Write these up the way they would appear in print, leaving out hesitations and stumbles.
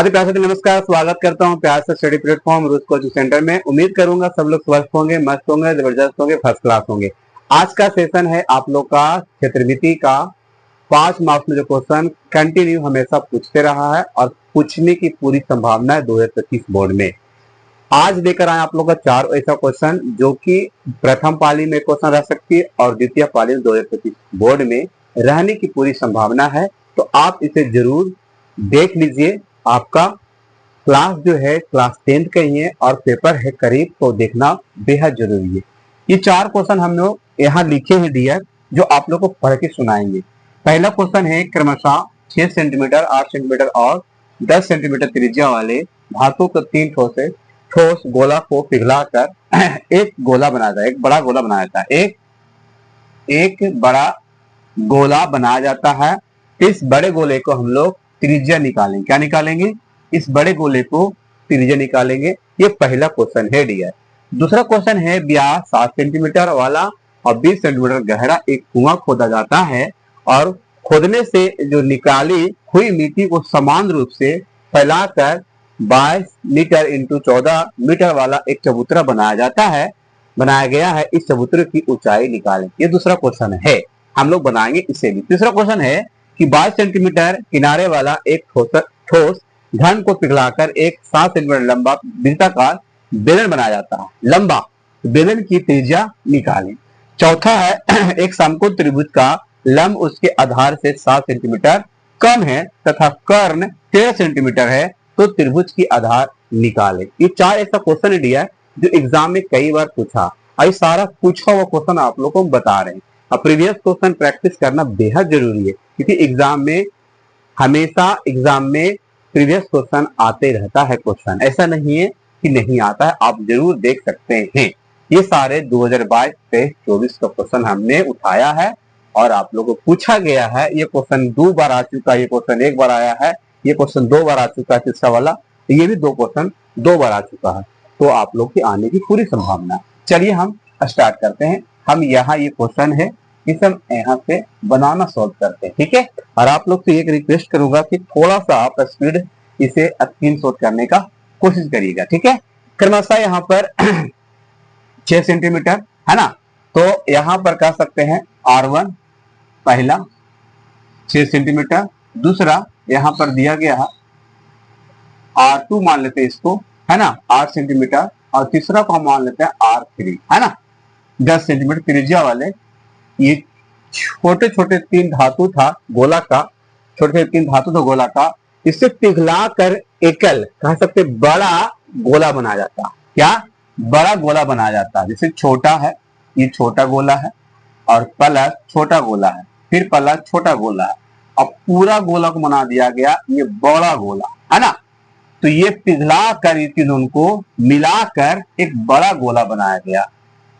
आदि प्यार से नमस्कार, स्वागत करता हूं प्यार से स्टडी प्लेटफॉर्म रूस कोचिंग सेंटर में। उम्मीद करूंगा सब लोग स्वस्थ होंगे, मस्त होंगे, जबरदस्त होंगे, फर्स्ट क्लास होंगे। आज का सेशन है आप लोग का क्षेत्रविधि का 5 मार्क्स में जो क्वेश्चन कंटिन्यू हमेशा पूछते रहा है और पूछने की पूरी संभावना है 2025 बोर्ड में। आज लेकर आए आप लोग का 4 ऐसा क्वेश्चन जो कि प्रथम पाली में क्वेश्चन रह सकती है और द्वितीय पाली में 2025 बोर्ड में रहने की पूरी संभावना है। तो आप इसे जरूर देख लीजिए। आपका क्लास जो है क्लास 10th का ही है और पेपर है करीब, तो देखना बेहद जरूरी है। ये 4 क्वेश्चन हम लोग यहाँ लिखे हैं डियर, जो आप लोग को पढ़ के सुनाएंगे। पहला क्वेश्चन है क्रमशः 6 सेंटीमीटर, 8 सेंटीमीटर और 10 सेंटीमीटर त्रिज्या वाले धातु के 3 ठोस गोला को पिघलाकर एक गोला बनाता है, एक बड़ा गोला बनाया जाता है। एक बड़ा गोला बनाया जाता है। इस बड़े गोले को हम लोग त्रिज्या निकालेंगे। क्या निकालेंगे? इस बड़े गोले को त्रिज्या निकालेंगे। ये पहला क्वेश्चन है डियर। दूसरा क्वेश्चन है व्यास 7 सेंटीमीटर वाला और 20 सेंटीमीटर गहरा एक कुआं खोदा जाता है और खोदने से जो निकाली हुई मिट्टी को समान रूप से फैलाकर 22 मीटर इंटू 14 मीटर वाला एक चबूतरा बनाया गया है। इस चबूतरे की ऊंचाई निकालें। ये दूसरा क्वेश्चन है, हम लोग बनाएंगे इसे भी। तीसरा क्वेश्चन है कि 22 सेंटीमीटर किनारे वाला एक ठोस घन को पिघलाकर एक 7 सेंटीमीटर लंबा वृत्ताकार बेलन बनाया जाता है। लंबा बेलन की त्रिज्या निकालें। चौथा है एक समकोण त्रिभुज का लंब उसके आधार से 7 सेंटीमीटर कम है तथा कर्ण 13 सेंटीमीटर है, तो त्रिभुज की आधार निकालें। ये 4 ऐसा क्वेश्चन है जो एग्जाम में कई बार पूछा और सारा पूछा हुआ क्वेश्चन आप लोग को बता रहे हैं। अब प्रीवियस क्वेश्चन प्रैक्टिस करना बेहद जरूरी है, क्योंकि हमेशा एग्जाम में प्रीवियस क्वेश्चन आते रहता है। क्वेश्चन ऐसा नहीं है कि नहीं आता है, आप जरूर देख सकते हैं। ये सारे 2022, 23, 24 का क्वेश्चन हमने उठाया है और आप लोगों को पूछा गया है। ये क्वेश्चन 2 बार आ चुका है, ये क्वेश्चन 1 बार आया है, ये क्वेश्चन 2 बार आ चुका है तीसरा वाला, ये भी 2 क्वेश्चन 2 बार आ चुका है। तो आप लोग की आने की पूरी संभावना। चलिए हम स्टार्ट करते हैं। हम यहाँ ये क्वेश्चन है, इसे हम यहाँ से बनाना सॉल्व करते हैं, ठीक है। और आप लोग से एक रिक्वेस्ट करूंगा कि थोड़ा सा आप स्पीड इसे स्क्रीनशॉट करने का कोशिश करिएगा, ठीक है। क्रमशः यहाँ पर 6 सेंटीमीटर है ना, तो यहाँ पर कह सकते हैं R1 पहला 6 सेंटीमीटर, दूसरा यहाँ पर दिया गया है R2 मान लेते हैं इसको, है ना, 8 सेंटीमीटर, और तीसरा को हम मान लेते हैं R3, है ना, 10 सेंटीमीटर त्रिज्या वाले। ये छोटे छोटे 3 धातु था गोला का, गोला का, इससे पिघला कर एकल कह सकते बड़ा गोला बनाया जाता है। क्या? बड़ा गोला बनाया जाता है। जैसे छोटा है, ये छोटा गोला है और प्लस छोटा गोला है, फिर प्लस छोटा गोला है, अब पूरा गोला को बना दिया गया ये बड़ा गोला, है ना। तो ये पिघला कर इस तीनों को मिलाकर एक बड़ा गोला बनाया गया।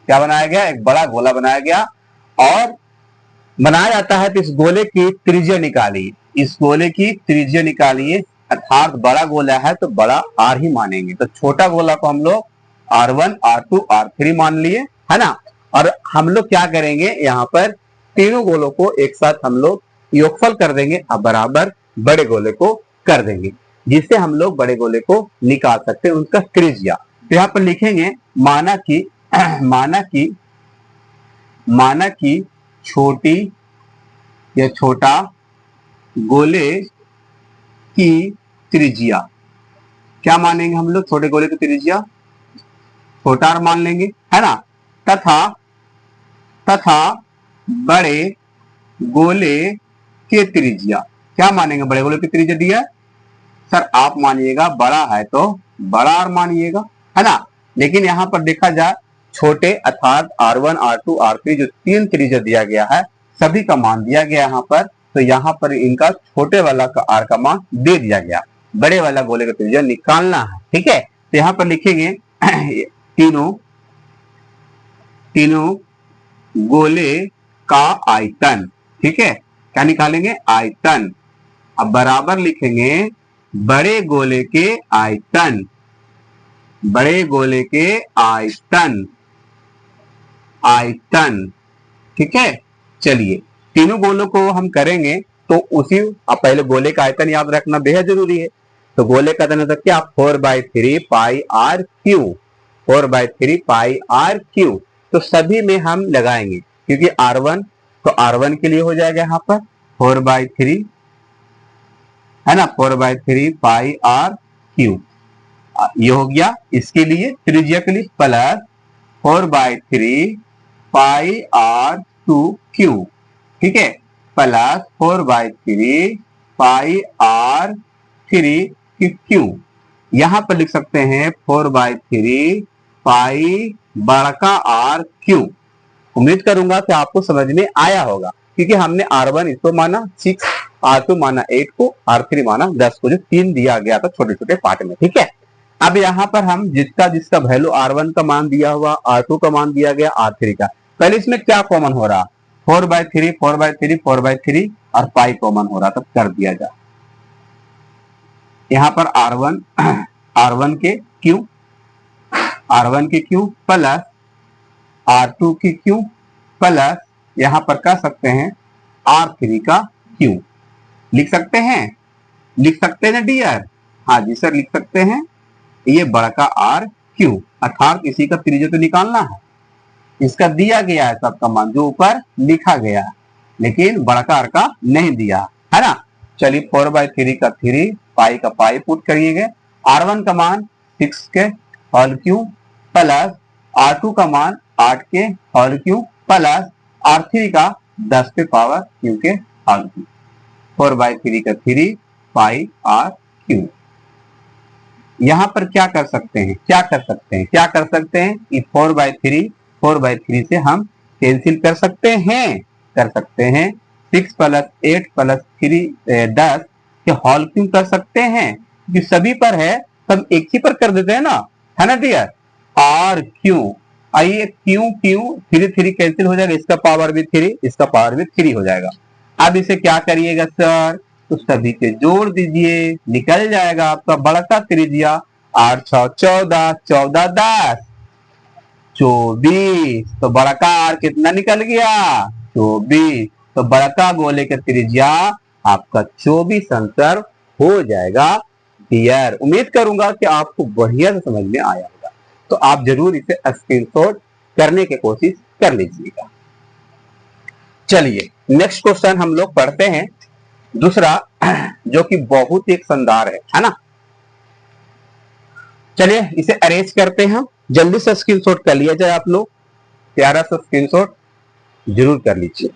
क्या बनाया गया? एक बड़ा गोला बनाया गया और बनाया जाता है। तो इस गोले की त्रिज्या निकालिए, इस गोले की त्रिज्या निकालिए, अर्थात बड़ा गोला है तो बड़ा R ही मानेंगे। तो छोटा गोला को हम लोग R1, R2, R3 मान लिए, है ना। और हम लोग क्या करेंगे, यहाँ पर तीनों गोलों को एक साथ हम लोग योगफल कर देंगे और बराबर बड़े गोले को कर देंगे, जिससे हम लोग बड़े गोले को निकाल सकते हैं उनका त्रिज्या। तो यहाँ पर लिखेंगे माना कि छोटी या छोटा गोले की त्रिज्या, क्या मानेंगे हम लोग? छोटे गोले की त्रिज्या छोटा r मान लेंगे, है ना, तथा बड़े गोले के त्रिज्या क्या मानेंगे? बड़े गोले की त्रिज्या दिया सर, आप मानिएगा बड़ा है तो बड़ा R मानिएगा, है ना। लेकिन यहाँ पर देखा जाए छोटे अर्थात R1, R2, R3 जो 3 त्रिज्या दिया गया है, सभी का मान दिया गया यहाँ पर। तो यहाँ पर इनका छोटे वाला का R का मान दे दिया गया, बड़े वाला गोले का त्रिज्या निकालना है, ठीक है। तो यहाँ पर लिखेंगे तीनों गोले का आयतन, ठीक है। क्या निकालेंगे? आयतन। अब बराबर लिखेंगे बड़े गोले के आयतन, ठीक है। चलिए तीनों गोलों को हम करेंगे तो उसी, अब पहले गोले का आयतन याद रखना बेहद जरूरी है। तो गोले का घनत्व क्या 4/3 pi r cube, 4/3 pi r cube. तो सभी में हम लगाएंगे क्योंकि R1 तो R1 के लिए हो जाएगा यहाँ पर 4/3 है ना, 4/3 पाई आर क्यू ये हो गया इसके लिए त्रिज्या के लिए, plus 4/3 pi r two cube, ठीक है, plus 4/3 pi r three cube. यहां पर लिख सकते हैं 4/3 पाई बड़का आर क्यू। उम्मीद करूंगा कि आपको समझ में आया होगा क्योंकि हमने R1 इसको माना 6, R2 माना 8 को, R3 माना 10 को, जो 3 दिया गया था छोटे छोटे पार्ट में, ठीक है। अब यहाँ पर हम जिसका जिसका वैल्यू R1 का मान दिया हुआ, R2 का मान दिया गया, R3 का, पहले इसमें क्या कॉमन हो रहा, 4/3 4/3 4/3 और पाई कॉमन हो रहा, तब कर दिया जाए। यहाँ पर R1 के क्यू प्लस R2 की क्यू प्लस यहाँ पर कह सकते हैं R3 का क्यू। लिख सकते हैं ना डियर? हाँ जी सर लिख सकते हैं। ये बड़का आर क्यू अर्थात इसी का त्रिज्या तो निकालना है, इसका दिया गया है सबका मान जो ऊपर लिखा गया है, लेकिन बड़का आर का नहीं दिया है ना। चलिए 4/3 का 3 पाई का पाई पुट करिएगा, R1 का मान 6 के होल क्यू प्लस R2 का मान 8 के होल क्यू प्लस R3 का 10 के पावर क्यू के होल क्यू, 4/3 का 3 पाई आर क्यू। यहां पर क्या कर सकते हैं, इस 4/3 से हम कैंसिल कर सकते हैं 6 प्लस 8 प्लस 3 10 के होल क्यू कर सकते हैं, जो सभी पर है सब एक ही पर कर देते हैं ना, है ना डियर। आर क्यू, आइए क्यू 3 कैंसिल हो जाएगा, इसका पावर भी 3, इसका पावर भी 3 हो जाएगा। अब इसे क्या करिएगा सर, तो सभी के जोड़ दीजिए, निकल जाएगा आपका बड़का त्रिज्या 8 6 14 14 10 24। तो बड़का आर कितना निकल गया 24। तो बड़का गोले का त्रिज्या आपका 24 आंसर हो जाएगा डियर। उम्मीद करूंगा कि आपको बढ़िया से समझ में आया होगा, तो आप जरूर इसे स्क्रीनशॉट करने की कोशिश कर लीजिएगा। चलिए नेक्स्ट क्वेश्चन हम लोग पढ़ते हैं, दूसरा जो कि बहुत ही एक शानदार है ना। चलिए इसे अरेंज करते हैं, जल्दी से स्क्रीनशॉट कर लिया जाए, आप लोग प्यारा सा स्क्रीनशॉट जरूर कर लीजिए।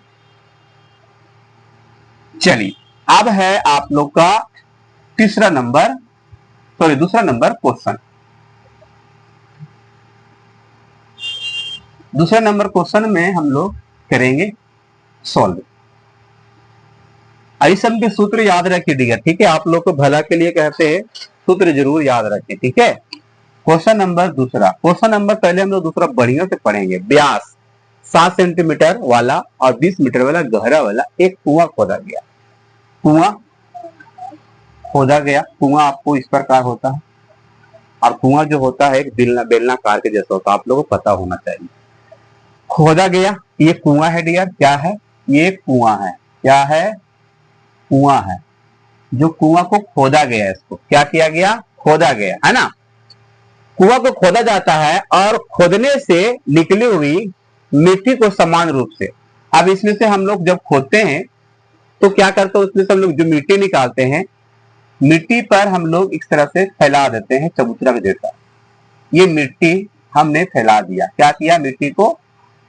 चलिए अब है आप लोग का दूसरा नंबर क्वेश्चन। दूसरा नंबर क्वेश्चन में हम लोग करेंगे सॉल्व। आइसम के सूत्र याद रखिए डियर, ठीक है, आप लोग को भला के लिए कहते हैं, सूत्र जरूर याद रखें, ठीक है। क्वेश्चन नंबर पहले हम लोग दूसरा बढ़िया से पढ़ेंगे। व्यास 7 सेंटीमीटर वाला और 20 मीटर वाला गहरा वाला एक कुआं खोदा गया। कुआं आपको इस प्रकार होता है, और कुआं जो होता है एक बेलनाकार के जैसा होता है, आप लोगों को पता होना चाहिए। खोदा गया, ये कुआं है डियर, क्या है ये कुआं है, क्या है कुआं है। जो कुआं को खोदा गया, इसको क्या किया गया, खोदा गया, है ना। कुआं को खोदा जाता है और खोदने से निकली हुई मिट्टी को समान रूप से, अब इसमें से हम लोग जब खोदते हैं तो क्या करते हैं, उसमें से हम लोग जो मिट्टी निकालते हैं, मिट्टी पर हम लोग इस तरह से फैला देते हैं चबूतरा के जैसा। ये मिट्टी हमने फैला दिया, क्या किया मिट्टी को,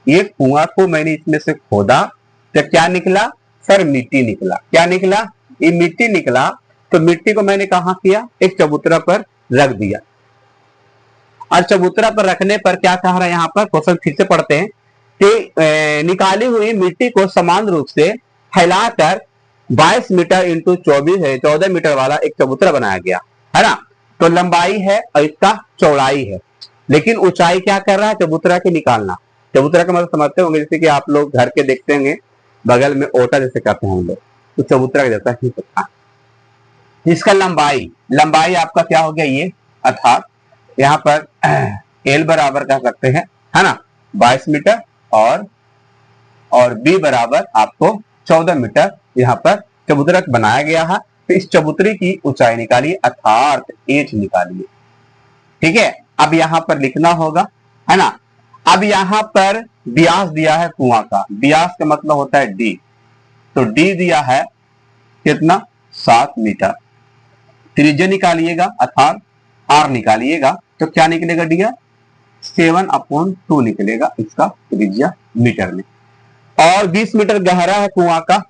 ये कुआं को मैंने इसमें से खोदा तो क्या निकला सर, मिट्टी निकला। क्या निकला, ये मिट्टी निकला। तो मिट्टी को मैंने कहा किया, एक चबूतरा पर रख दिया, और चबूतरा पर रखने पर क्या कह रहा है यहाँ पर, क्वेश्चन फिर से पढ़ते हैं कि निकाली हुई मिट्टी को समान रूप से फैलाकर 22 मीटर इंटू 14 मीटर वाला एक चबूतरा बनाया गया, है ना। तो लंबाई है और इसका चौड़ाई है, लेकिन ऊंचाई क्या कर रहा है, चबूतरा की निकालना। चबूतरा का मतलब समझते होंगे, जैसे कि आप लोग घर के देखते होंगे बगल में ओटा जैसे करते हैं हम लोग, तो चबूतरा का जैसा ही होता है। इसका लंबाई आपका क्या हो गया ये, अर्थात यहाँ पर एल बराबर कह सकते हैं, है ना 22 मीटर, और बी बराबर आपको 14 मीटर यहाँ पर चबूतरा बनाया गया है। तो इस चबूतरे की ऊंचाई निकालिए अर्थात एच निकालिए। ठीक है, अब यहां पर लिखना होगा, है ना। अब यहां पर व्यास दिया है कुआं का, व्यास का मतलब होता है डी, तो डी दिया है कितना 7 मीटर। त्रिज्या निकालिएगा अर्थात आर निकालिएगा, तो क्या निकलेगा डियर 7/2 निकलेगा इसका त्रिज्या मीटर में। और 20 मीटर गहरा है कुआं का,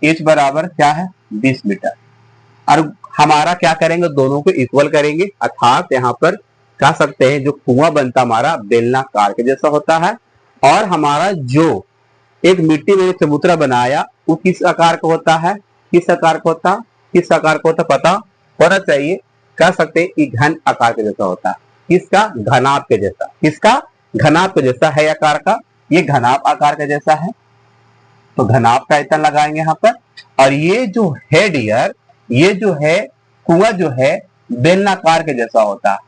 एच बराबर क्या है 20 मीटर। और हमारा क्या करेंगे, दोनों को इक्वल करेंगे, अर्थात यहाँ पर कह सकते हैं जो कुआं बनता हमारा बेलनाकार के जैसा होता है, और हमारा जो एक मिट्टी में चबूतरा बनाया वो किस आकार का होता है, किस आकार का होता, किस आकार का होता पता होना चाहिए। कह सकते हैं घन आकार के जैसा होता है, किसका घनाभ के जैसा, किसका घनाभ के जैसा है आकार का, ये घनाभ आकार के जैसा है, तो घनाभ का आयतन लगाएंगे यहाँ पर। और ये जो है डियर, ये जो है कुआं जो है बेलनाकार के जैसा होता है,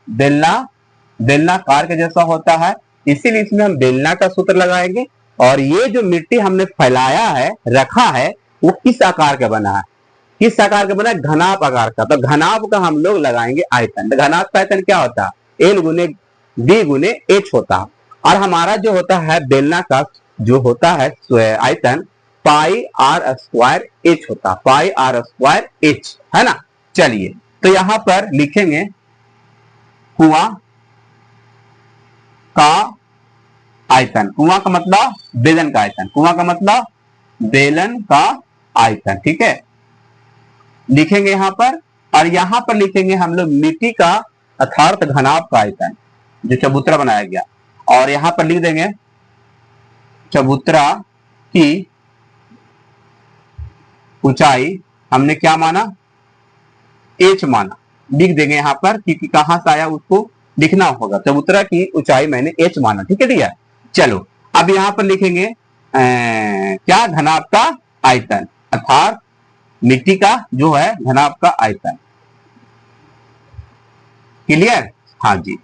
बेलनाकार के जैसा होता है, इसीलिए इसमें हम बेलना का सूत्र लगाएंगे। और ये जो मिट्टी हमने फैलाया है, रखा है, वो किस आकार का बना है, किस आकार का बना है, घनाभ आकार का, तो घनाभ का हम लोग लगाएंगे आयतन। तो घनाभ का आयतन क्या होता है, एल गुने बी गुने एच होता है। और हमारा जो होता है बेलना का जो होता है आयतन पाई आर स्क्वायर एच होता है, पाई आर स्क्वायर एच, है ना। चलिए तो यहां पर लिखेंगे कुआं का आयतन, कुआं का मतलब बेलन का आयतन, कुआं का मतलब बेलन का आयतन, ठीक है, लिखेंगे यहां पर। और यहां पर लिखेंगे हम लोग मिट्टी का अर्थात घनाभ का आयतन जो चबूतरा बनाया गया, और यहां पर लिख देंगे चबूतरा की ऊंचाई हमने क्या माना, एच माना, लिख देंगे यहां पर, क्योंकि कहां से आया उसको लिखना होगा। चबूतरा की ऊंचाई मैंने एच माना, ठीक है भैया। चलो अब यहां पर लिखेंगे क्या घनाभ का आयतन, अर्थात मिट्टी का जो है घनाभ का आयतन, क्लियर। हाँ जी,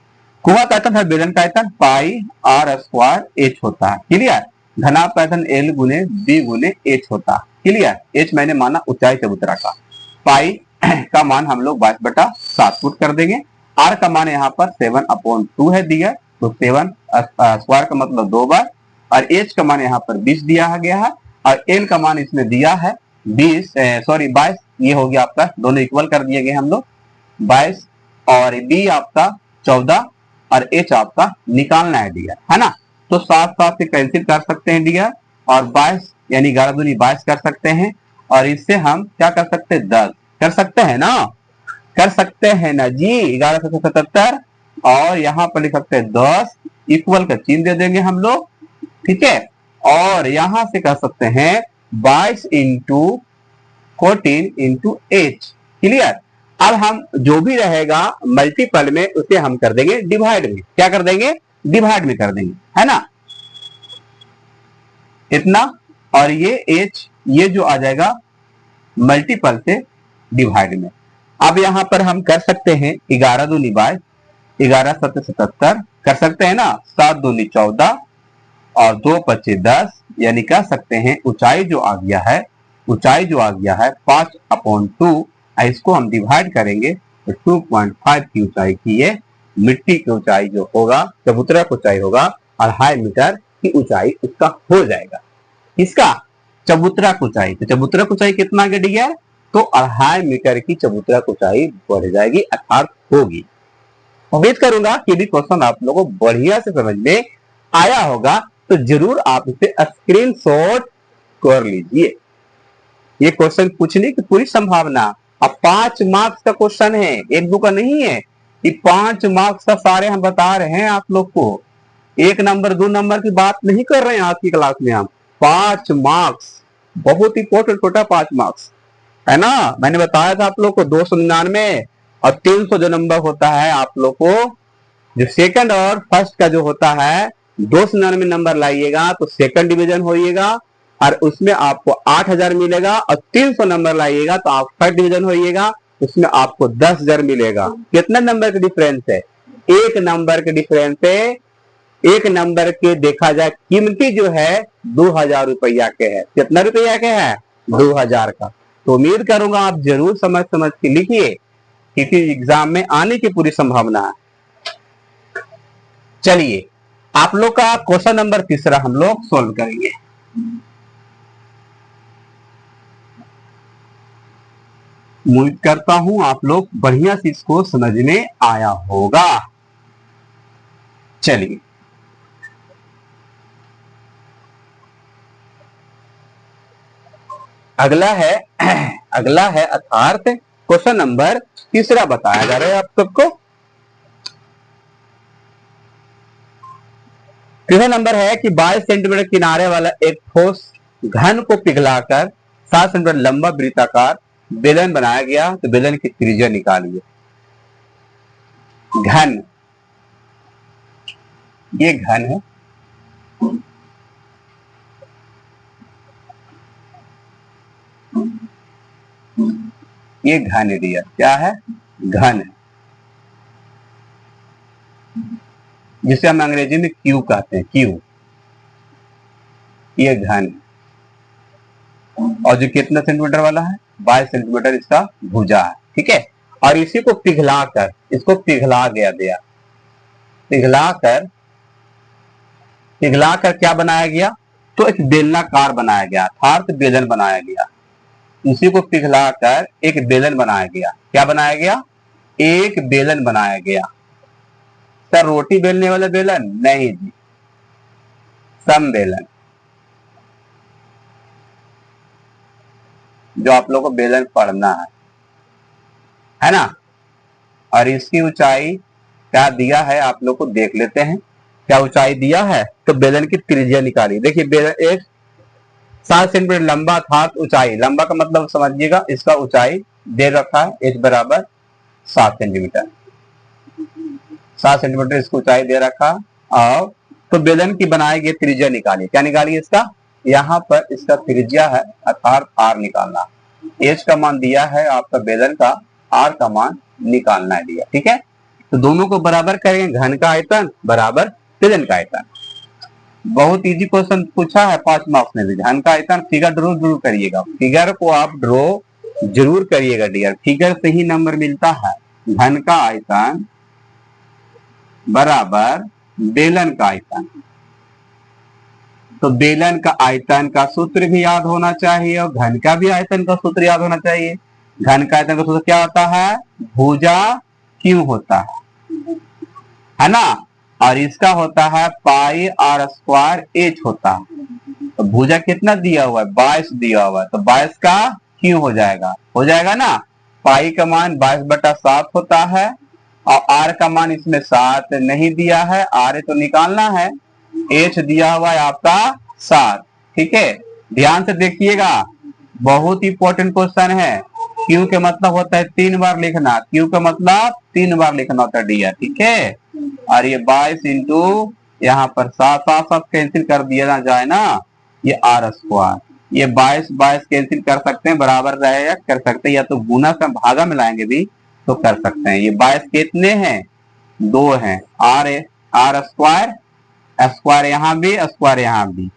कुआं का आयतन है बेलन का आयतन पाई आर स्क्वायर एच होता है, क्लियर। घनाभ का आयतन एल गुने बी गुने एच होता है, क्लियर। एच मैंने माना ऊंचाई चबूतरा का, पाई का मान हम लोग 22/7 फुट कर देंगे। आर का मान यहाँ पर 7/2 है दिया, तो 7 स्क्वायर का मतलब 2 बार, और एच का मान यहाँ पर 20 दिया गया है, और एल का मान इसमें दिया है 22, ये हो गया आपका, दोनों इक्वल कर दिए गए हम लोग 22, और बी आपका 14, और एच आपका निकालना है डियर, है ना। तो 7 से कैंसिल कर सकते हैं डियर, और 22 यानी 11 दूनी 22 कर सकते हैं, और इससे हम क्या कर सकते हैं 10 कर सकते हैं ना, कर सकते हैं ना जी, 1177, और यहां पर लिख सकते हैं 10, इक्वल का चिन्ह दे देंगे हम लोग, ठीक है। और यहां से कर सकते हैं 22 इंटू 14 इंटू एच, क्लियर। अब हम जो भी रहेगा मल्टीपल में उसे हम कर देंगे डिवाइड में, क्या कर देंगे डिवाइड में कर देंगे, है ना, इतना। और ये एच ये जो आ जाएगा मल्टीपल से डिवाइड में। अब यहां पर हम कर सकते हैं 11 दूनी 22, 11 7 77 कर सकते हैं ना, 7 दूनी 14, और 2 25 10, यानी कह सकते हैं ऊंचाई जो आ गया है, ऊंचाई जो आ गया है 5/2, इसको हम डिवाइड करेंगे तो 2.5 की ऊंचाई की ये मिट्टी की ऊंचाई जो होगा, चबूतरा की ऊंचाई होगा 2.5 मीटर की ऊंचाई उसका हो जाएगा, इसका चबूतरा की ऊंचाई। तो चबूतरा की ऊंचाई कितना गढ़ी है, तो 2.5 मीटर की चबूतरा की ऊंचाई बढ़ जाएगी अर्थात होगी। उम्मीद करूंगा कि भी क्वेश्चन आप लोगों को बढ़िया से समझ में आया होगा, तो जरूर आप इसे स्क्रीनशॉट कर लीजिए। ये क्वेश्चन पूछने की पूरी संभावना, अब 5 मार्क्स का क्वेश्चन है, 1-2 का नहीं है, ये 5 मार्क्स का सारे हम बता रहे हैं आप लोग को, 1 नंबर 2 नंबर की बात नहीं कर रहे हैं आज की क्लास में हम, 5 मार्क्स, बहुत इंपॉर्टेंट होता 5 मार्क्स, है ना। मैंने बताया था आप लोग को 299 और 300 जो नंबर होता है आप लोग को, जो सेकंड और फर्स्ट का जो होता है 299 नंबर लाइएगा तो सेकंड डिवीजन होइएगा, और उसमें आपको 8000 मिलेगा, और 300 नंबर लाइएगा तो आप फर्स्ट डिवीजन होइएगा, उसमें आपको 10,000 मिलेगा। कितना नंबर का डिफरेंस है, 1 नंबर के डिफरेंस है, 1 नंबर के देखा जाए कीमती जो है 2000 रुपया के है, कितना रुपया के है 2000 का। तो उम्मीद करूंगा आप जरूर समझ समझ के लिखिए, क्योंकि एग्जाम में आने की पूरी संभावना है। चलिए आप लोग का क्वेश्चन नंबर 3 हम लोग सोल्व करेंगे। उम्मीद करता हूं आप लोग बढ़िया से इसको समझ में आया होगा। चलिए अगला है अर्थात क्वेश्चन नंबर 3 बताया जा रहा है आप सबको। तीसरा नंबर है कि 22 सेंटीमीटर किनारे वाला एक ठोस घन को पिघलाकर 7 सेंटीमीटर लंबा वृत्ताकार बेलन बनाया गया, तो बेलन की त्रिज्या निकालिए। घन, ये घन है, ये घन एरिया क्या है, घन है, जिसे हम अंग्रेजी में क्यू कहते हैं, क्यू, ये घन। और जो कितना सेंटीमीटर वाला है, 22 सेंटीमीटर इसका भुजा है, ठीक है। और इसी को पिघलाकर, इसको पिघला गया दिया, पिघलाकर क्या बनाया गया, तो एक बेलनाकार बनाया गया, अर्थात बेलन बनाया गया। इसी को पिघलाकर एक बेलन बनाया गया। क्या बनाया गया, एक बेलन बनाया गया। सर रोटी बेलने वाला बेलन नहीं जी, सम बेलन, जो आप लोगों को बेलन पढ़ना है ना। और इसकी ऊंचाई क्या दिया है आप लोग को देख लेते हैं, क्या ऊंचाई दिया है, तो बेलन की त्रिज्या निकाली। देखिए बेलन एक 7 सेंटीमीटर लंबा था, ऊंचाई, लंबा का मतलब समझिएगा, इसका ऊंचाई दे रखा है h बराबर 7 सेंटीमीटर, 7 सेंटीमीटर इसको ऊंचाई दे रखा। और तो बेलन की बनाई गई त्रिज्या निकालिए। क्या निकालिए इसका, यहाँ पर इसका त्रिज्या है अर्थात r निकालना। h का मान दिया है आपका बेलन का, r का मान निकालना है दिया, ठीक है। तो दोनों को बराबर करेंगे, घन का आयतन बराबर बेलन का आयतन। बहुत इजी क्वेश्चन पूछा है 5 मार्क्स में भी। घन का आयतन फिगर ड्रॉ जरूर करिएगा, फिगर को आप ड्रॉ जरूर करिएगा डियर, फिगर से ही नंबर मिलता है। घन का आयतन बराबर बेलन का आयतन, तो बेलन का आयतन का सूत्र भी याद होना चाहिए और घन का भी आयतन का सूत्र याद होना चाहिए। घन का आयतन का सूत्र क्या होता है, भुजा क्यों होता है ना। और इसका होता है पाई r स्क्वायर h होता है। तो भुजा कितना दिया हुआ है, 22 दिया हुआ है, तो 22 का क्यों हो जाएगा ना। पाई का मान 22/7 होता है और r का मान इसमें 7 नहीं दिया है, r तो निकालना है, h दिया हुआ है आपका 7, ठीक है। ध्यान से देखिएगा, बहुत इंपॉर्टेंट क्वेश्चन है। क्यू के मतलब होता है 3 बार लिखना, क्यू का मतलब 3 बार लिखना होता है डियर, ठीक है। और ये 22 इंटू यहाँ पर 7 कैंसिल कर दिया ना जाए ना, ये r स्क्वायर, ये 22 कैंसिल कर सकते हैं, बराबर रहेगा, कर सकते हैं, या तो गुना से भागा मिलाएंगे भी तो कर सकते हैं। ये 22 कितने हैं, 2 हैं, r स्क्वायर, स्क्वायर यहाँ भी, स्क्वायर यहाँ भी,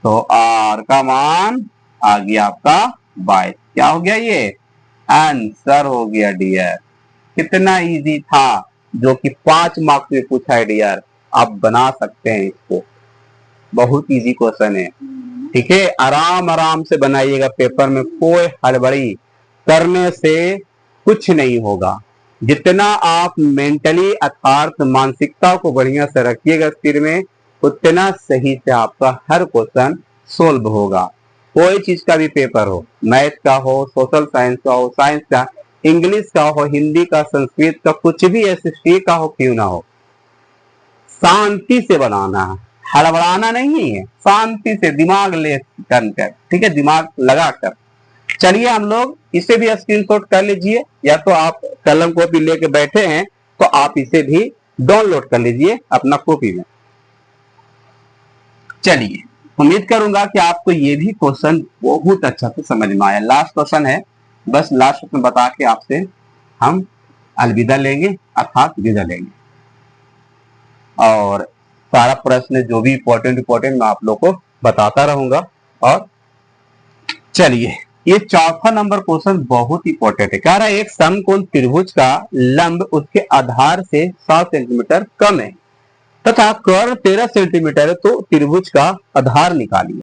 तो r का मान आ गया आपका 22। क्या हो गया, ये आंसर हो गया डियर। कितना इजी था, जो कि 5 मार्क्स में पूछा है डियर, आप बना सकते हैं इसको, बहुत इजी क्वेश्चन है, ठीक है। आराम से बनाइएगा, पेपर में कोई हड़बड़ी करने से कुछ नहीं होगा। जितना आप मेंटली अर्थात मानसिकता को बढ़िया से रखिएगा स्थिर में, उतना सही से आपका हर क्वेश्चन सोल्व होगा। कोई चीज का भी पेपर हो, मैथ का हो, सोशल साइंस का हो, साइंस का, इंग्लिश का हो, हिंदी का, संस्कृत का, कुछ भी एसएसटी का हो क्यों ना हो, शांति से बनाना है, हड़बड़ाना नहीं है, शांति से दिमाग ले कर, ठीक है, दिमाग लगा कर। चलिए हम लोग इसे भी स्क्रीनशॉट कर लीजिए, या तो आप कलम कॉपी लेके बैठे हैं तो आप इसे भी डाउनलोड कर लीजिए अपना कॉपी में। चलिए उम्मीद करूंगा कि आपको ये भी क्वेश्चन बहुत अच्छा से समझ में आया। लास्ट क्वेश्चन है, बस लास्ट क्वेश्चन बता के आपसे हम अलविदा लेंगे अर्थात विदा लेंगे। और सारा प्रश्न जो भी इंपॉर्टेंट मैं आप लोग को बताता रहूंगा। और चलिए ये चौथा नंबर क्वेश्चन बहुत इंपॉर्टेंट है। कह रहा है एक समकोण त्रिभुज का लंब उसके आधार से 100 सेंटीमीटर कम है तथा कर्ण 13 सेंटीमीटर है, तो त्रिभुज का आधार निकालिए।